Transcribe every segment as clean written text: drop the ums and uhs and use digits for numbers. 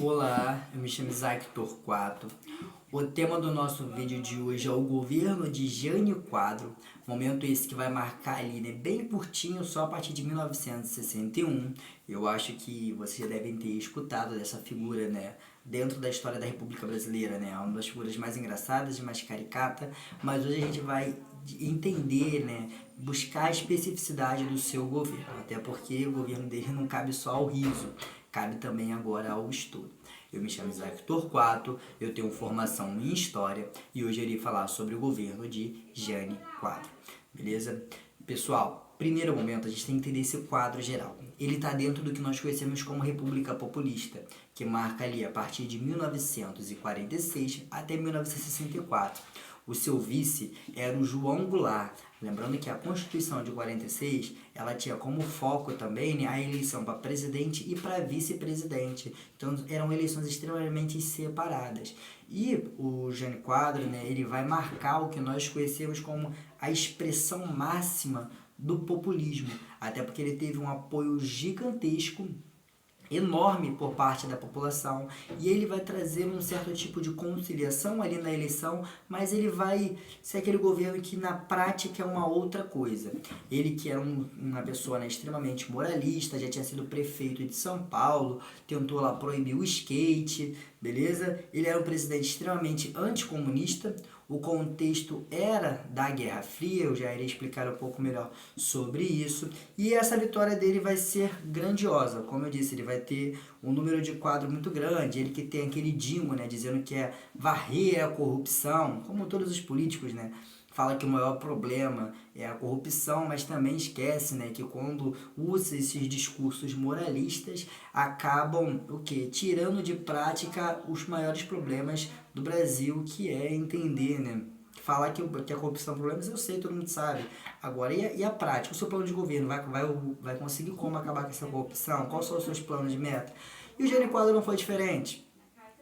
Olá, eu me chamo Isaac Torquato. O tema do nosso vídeo de hoje é o governo de Jânio Quadro, momento esse que vai marcar ali, né, bem curtinho, só a partir de 1961. Eu acho que vocês já devem ter escutado dessa figura, né, dentro da história da República Brasileira, né, uma das figuras mais engraçadas e mais caricata, mas hoje a gente vai entender, né, buscar a especificidade do seu governo, até porque o governo dele não cabe só ao riso, cabe também agora ao estudo. Eu me chamo Isaac Torquato, eu tenho formação em História e hoje eu irei falar sobre o governo de Jânio Quadro, beleza? Pessoal, primeiro momento a gente tem que entender esse quadro geral. Ele está dentro do que nós conhecemos como República Populista, que marca ali a partir de 1946 até 1964. O seu vice era o João Goulart. Lembrando que a Constituição de 46, ela tinha como foco também, né, a eleição para presidente e para vice-presidente. Então eram eleições extremamente separadas. E o Jânio Quadro, né, ele vai marcar o que nós conhecemos como a expressão máxima do populismo. Até porque ele teve um apoio gigantesco, enorme por parte da população, e ele vai trazer um certo tipo de conciliação ali na eleição, mas ele vai ser aquele governo que na prática é uma outra coisa. Ele que era uma pessoa, né, extremamente moralista, já tinha sido prefeito de São Paulo, tentou lá proibir o skate, beleza? Ele era um presidente extremamente anticomunista. O contexto era da Guerra Fria, eu já irei explicar um pouco melhor sobre isso. E essa vitória dele vai ser grandiosa. Como eu disse, ele vai ter um número de quadro muito grande. Ele que tem aquele dingo, né, dizendo que é varrer a corrupção, como todos os políticos, né? Fala que o maior problema é a corrupção, mas também esquece, né, que quando usa esses discursos moralistas, acabam o quê? Tirando de prática os maiores problemas do Brasil, que é entender, né? Falar que a corrupção é um problema, eu sei, todo mundo sabe. Agora, e a prática? O seu plano de governo vai conseguir como acabar com essa corrupção? Quais são os seus planos de meta? E o Jânio Quadro não foi diferente.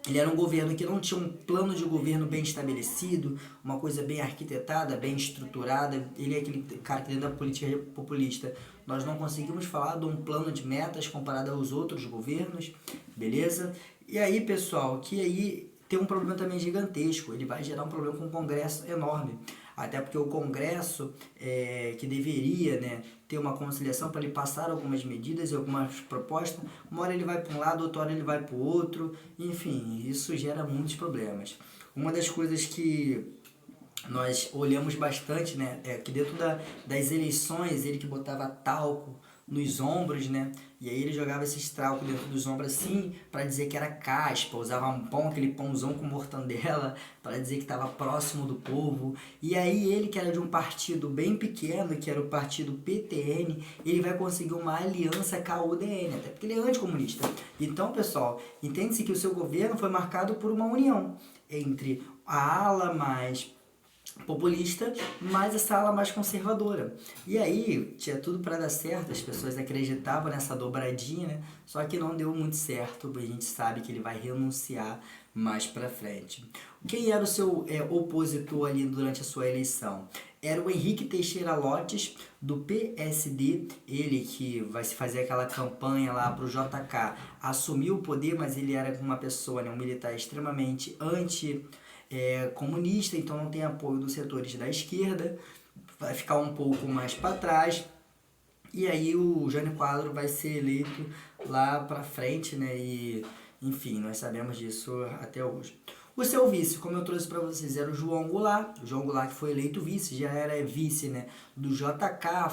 Ele era um governo que não tinha um plano de governo bem estabelecido, uma coisa bem arquitetada, bem estruturada. Ele é aquele cara que dentro da política populista nós não conseguimos falar de um plano de metas comparado aos outros governos, beleza? E aí, pessoal, que aí tem um problema também gigantesco, ele vai gerar um problema com um Congresso enorme. Até porque o Congresso, que deveria, né, ter uma conciliação para ele passar algumas medidas e algumas propostas, uma hora ele vai para um lado, outra hora ele vai para o outro, enfim, isso gera muitos problemas. Uma das coisas que nós olhamos bastante, né, é que dentro das eleições, ele que botava talco nos ombros, né, e aí ele jogava esse talco dentro dos ombros assim, para dizer que era caspa, usava um pão, aquele pãozão com mortandela, para dizer que estava próximo do povo. E aí ele, que era de um partido bem pequeno, que era o partido PTN, ele vai conseguir uma aliança com a UDN, até porque ele é anticomunista. Então, pessoal, entende-se que o seu governo foi marcado por uma união entre a ala mais populista, mas essa ala mais conservadora. E aí, tinha tudo para dar certo, as pessoas acreditavam nessa dobradinha, né? Só que não deu muito certo, a gente sabe que ele vai renunciar mais para frente. Quem era o seu opositor ali durante a sua eleição? Era o Henrique Teixeira Lotz, do PSD, ele que vai se fazer aquela campanha lá para o JK, assumiu o poder, mas ele era uma pessoa, né, um militar extremamente comunista, então não tem apoio dos setores da esquerda, vai ficar um pouco mais para trás. E aí o Jânio Quadro vai ser eleito lá para frente, né? E enfim, nós sabemos disso até hoje. O seu vice, como eu trouxe para vocês, era o João Goulart. O João Goulart que foi eleito vice, já era vice, né, do JK,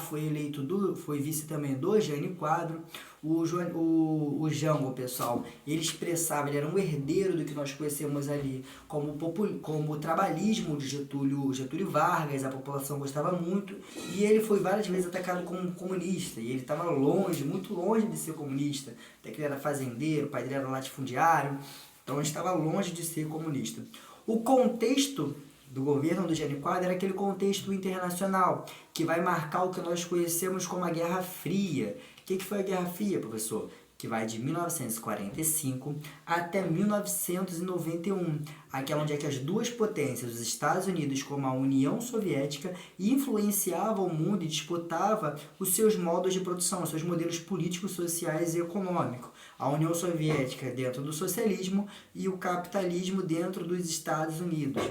foi vice também do Jânio Quadro. O Jango, pessoal, ele expressava, ele era um herdeiro do que nós conhecemos ali como o trabalhismo de Getúlio Vargas, a população gostava muito, e ele foi várias vezes atacado como comunista, e ele estava longe, muito longe de ser comunista, até que ele era fazendeiro, o pai dele era latifundiário, então ele estava longe de ser comunista. O contexto do governo do Jânio Quadro era aquele contexto internacional, que vai marcar o que nós conhecemos como a Guerra Fria. O que foi a Guerra Fria, professor? que vai de 1945 até 1991, aquela onde é que as duas potências, os Estados Unidos como a União Soviética, influenciavam o mundo e disputavam os seus modos de produção, os seus modelos políticos, sociais e econômicos. A União Soviética dentro do socialismo e o capitalismo dentro dos Estados Unidos.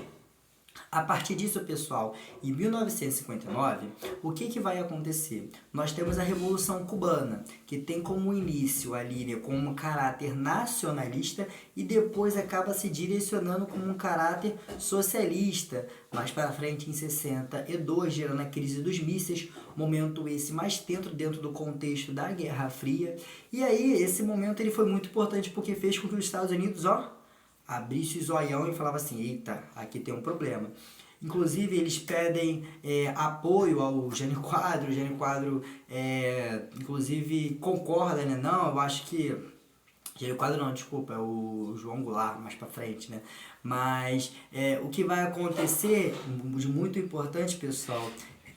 A partir disso, pessoal, em 1959, o que vai acontecer? Nós temos a Revolução Cubana, que tem como início ali, né, com um caráter nacionalista e depois acaba se direcionando com um caráter socialista. Mais para frente, em 62, gerando a crise dos mísseis, momento esse mais dentro do contexto da Guerra Fria. E aí, esse momento ele foi muito importante porque fez com que os Estados Unidos, abrisse o zoião e falava assim, eita, aqui tem um problema. Inclusive, eles pedem apoio ao Jânio Quadro. O Jânio Quadro, inclusive, concorda, né? Não, eu acho que... Jânio Quadro não, desculpa, é o João Goulart, mais pra frente, né? Mas o que vai acontecer, de muito importante, pessoal,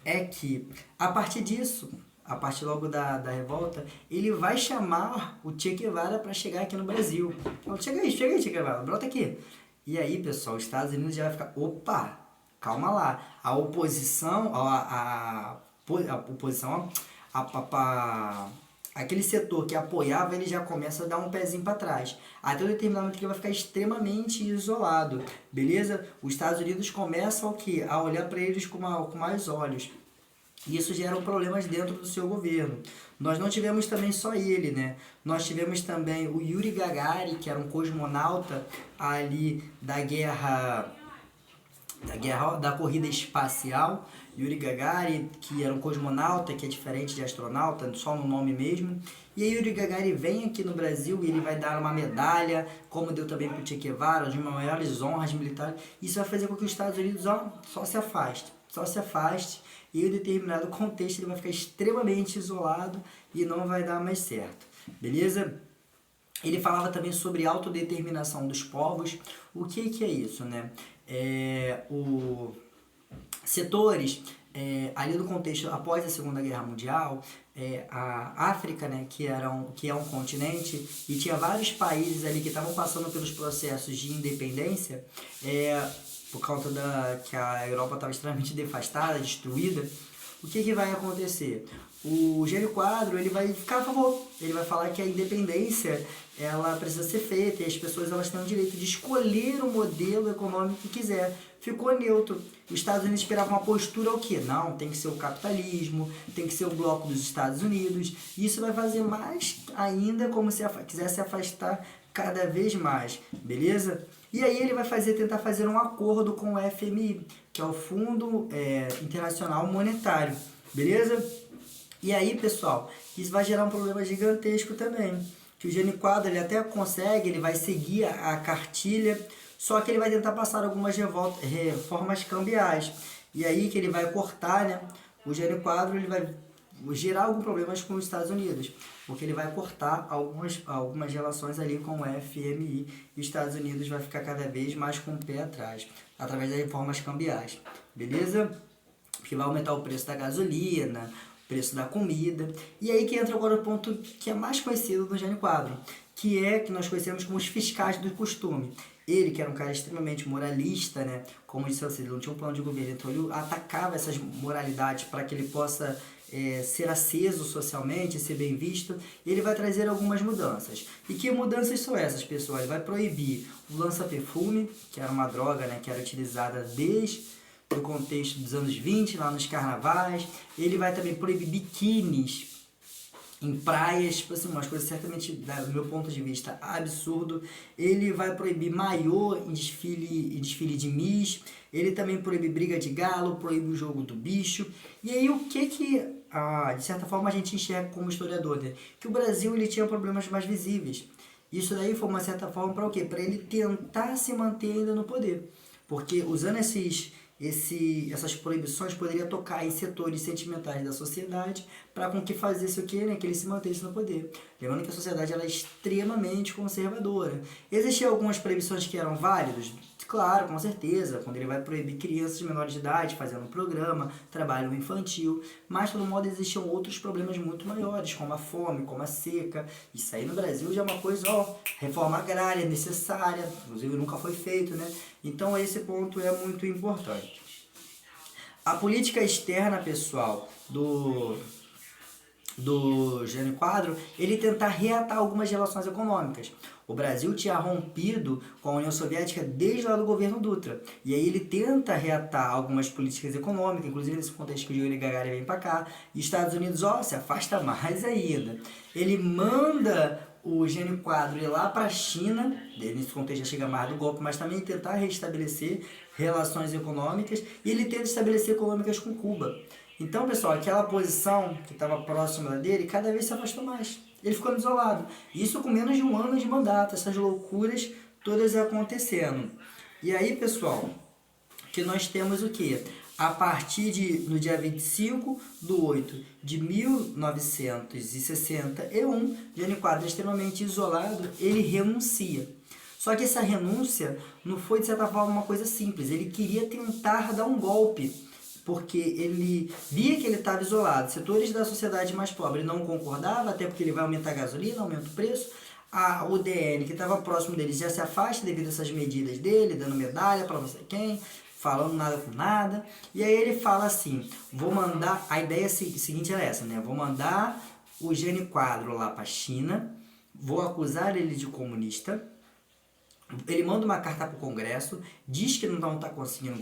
é que, a partir disso... A partir logo da revolta, ele vai chamar o Che Guevara para chegar aqui no Brasil. Chega aí, Che Guevara, brota aqui. E aí, pessoal, os Estados Unidos já vai ficar, opa, calma lá. A oposição, aquele setor que apoiava, ele já começa a dar um pezinho para trás. Até um determinado momento que ele vai ficar extremamente isolado, beleza? Os Estados Unidos começam a olhar para eles com mais olhos. E isso gera problemas dentro do seu governo. Nós não tivemos também só ele, né? Nós tivemos também o Yuri Gagarin, que era um cosmonauta ali da corrida espacial. Yuri Gagarin, que era um cosmonauta, que é diferente de astronauta, só no nome mesmo. E aí Yuri Gagarin vem aqui no Brasil e ele vai dar uma medalha, como deu também para o Che Guevara, de uma maiores honras militares. Isso vai fazer com que os Estados Unidos só se afaste. E em determinado contexto ele vai ficar extremamente isolado e não vai dar mais certo, beleza? Ele falava também sobre autodeterminação dos povos. O que é isso, né? Setores ali no contexto após a Segunda Guerra Mundial, a África, né, que é um continente e tinha vários países ali que estavam passando pelos processos de independência, por conta que a Europa estava extremamente devastada, destruída. O que vai acontecer? O Jânio Quadro, ele vai ficar a favor, ele vai falar que a independência ela precisa ser feita e as pessoas elas têm o direito de escolher o modelo econômico que quiser. Ficou neutro. Os Estados Unidos esperavam uma postura o quê? Não, tem que ser o capitalismo, tem que ser o bloco dos Estados Unidos. Isso vai fazer mais ainda como se quiser se afastar cada vez mais, beleza? E aí ele vai tentar fazer um acordo com o FMI, que é o Fundo Internacional Monetário, beleza? E aí, pessoal, isso vai gerar um problema gigantesco também, que o Jânio Quadro ele até consegue, ele vai seguir a cartilha, só que ele vai tentar passar algumas reformas cambiais. E aí que ele vai cortar, né? O Jânio Quadro ele vai gerar alguns problemas com os Estados Unidos, porque ele vai cortar algumas relações ali com o FMI e os Estados Unidos vai ficar cada vez mais com o pé atrás, através das reformas cambiais, beleza? Que vai aumentar o preço da gasolina, o preço da comida, e aí que entra agora o ponto que é mais conhecido do Jânio Quadro, que nós conhecemos como os fiscais do costume. Ele, que era um cara extremamente moralista, né? Como disse você, ele não tinha um plano de governo, então ele atacava essas moralidades para que ele possa ser aceso socialmente, ser bem visto. Ele vai trazer algumas mudanças. E que mudanças são essas, pessoal? Ele vai proibir o lança-perfume, que era uma droga, né, que era utilizada desde o contexto dos anos 20, lá nos carnavais. Ele vai também proibir biquínis em praias, tipo assim, umas coisas certamente, do meu ponto de vista, absurdo. Ele vai proibir maiô em desfile de Miss. Ele também proíbe briga de galo, proíbe o jogo do bicho. E aí o que de certa forma a gente enxerga como historiador, né? Que o Brasil ele tinha problemas mais visíveis. Isso daí foi uma certa forma para o quê? Para ele tentar se manter ainda no poder. Porque usando essas proibições poderia tocar em setores sentimentais da sociedade para com que fazesse o quê? Né? Que ele se mantesse no poder. Lembrando que a sociedade ela é extremamente conservadora. Existiam algumas proibições que eram válidas? Claro, com certeza, quando ele vai proibir crianças menores de idade fazendo um programa, trabalho infantil, mas, de todo modo, existiam outros problemas muito maiores, como a fome, como a seca. Isso aí no Brasil já é uma coisa, reforma agrária necessária, inclusive nunca foi feito, né? Então, esse ponto é muito importante. A política externa, pessoal, do Jânio Quadro, ele tentar reatar algumas relações econômicas. O Brasil tinha rompido com a União Soviética desde lá do governo Dutra. E aí ele tenta reatar algumas políticas econômicas, inclusive nesse contexto que o Yuri Gagarin vem para cá. E Estados Unidos, se afasta mais ainda. Ele manda o Jânio Quadro ir lá para a China, nesse contexto já chega mais do golpe, mas também tentar restabelecer relações econômicas, e ele tenta estabelecer econômicas com Cuba. Então, pessoal, aquela posição que estava próxima dele, cada vez se afastou mais. Ele ficou isolado. Isso com menos de um ano de mandato, essas loucuras todas acontecendo. E aí, pessoal, que nós temos o quê? A partir no dia 25 de 8 de 1961, Jânio Quadro, extremamente isolado, ele renuncia. Só que essa renúncia não foi, de certa forma, uma coisa simples. Ele queria tentar dar um golpe, porque ele via que ele estava isolado. Setores da sociedade mais pobre não concordavam, até porque ele vai aumentar a gasolina, aumenta o preço. A UDN, que estava próximo dele, já se afasta devido a essas medidas dele, dando medalha para não sei quem, falando nada com nada. E aí ele fala assim, vou mandar, a ideia seguinte era essa, né? Vou mandar o Jânio Quadro lá para a China, vou acusar ele de comunista. Ele manda uma carta para o Congresso, diz que não está conseguindo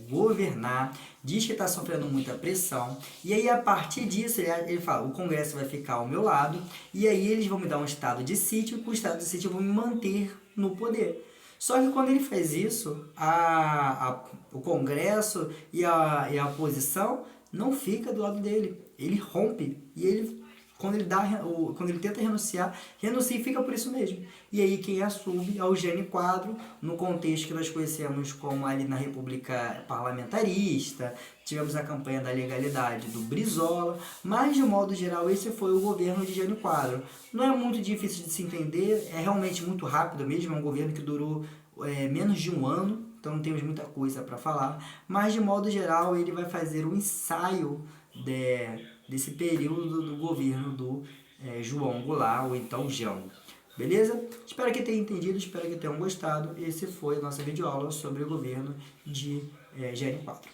governar, diz que está sofrendo muita pressão, e aí a partir disso ele fala, o Congresso vai ficar ao meu lado, e aí eles vão me dar um estado de sítio, e com o estado de sítio eu vou me manter no poder. Só que quando ele faz isso, o Congresso e a oposição não fica do lado dele, ele rompe, e ele... Quando ele tenta renuncia e fica por isso mesmo. E aí quem assume é o Jânio Quadro, no contexto que nós conhecemos como ali na República Parlamentarista, tivemos a campanha da legalidade do Brizola, mas de modo geral esse foi o governo de Jânio Quadro. Não é muito difícil de se entender, é realmente muito rápido mesmo, é um governo que durou menos de um ano, então não temos muita coisa para falar, mas de modo geral ele vai fazer um ensaio desse período do governo do João Goulart, ou então Jango. Beleza? Espero que tenham entendido, espero que tenham gostado. Esse foi a nossa videoaula sobre o governo de Jânio Quadro.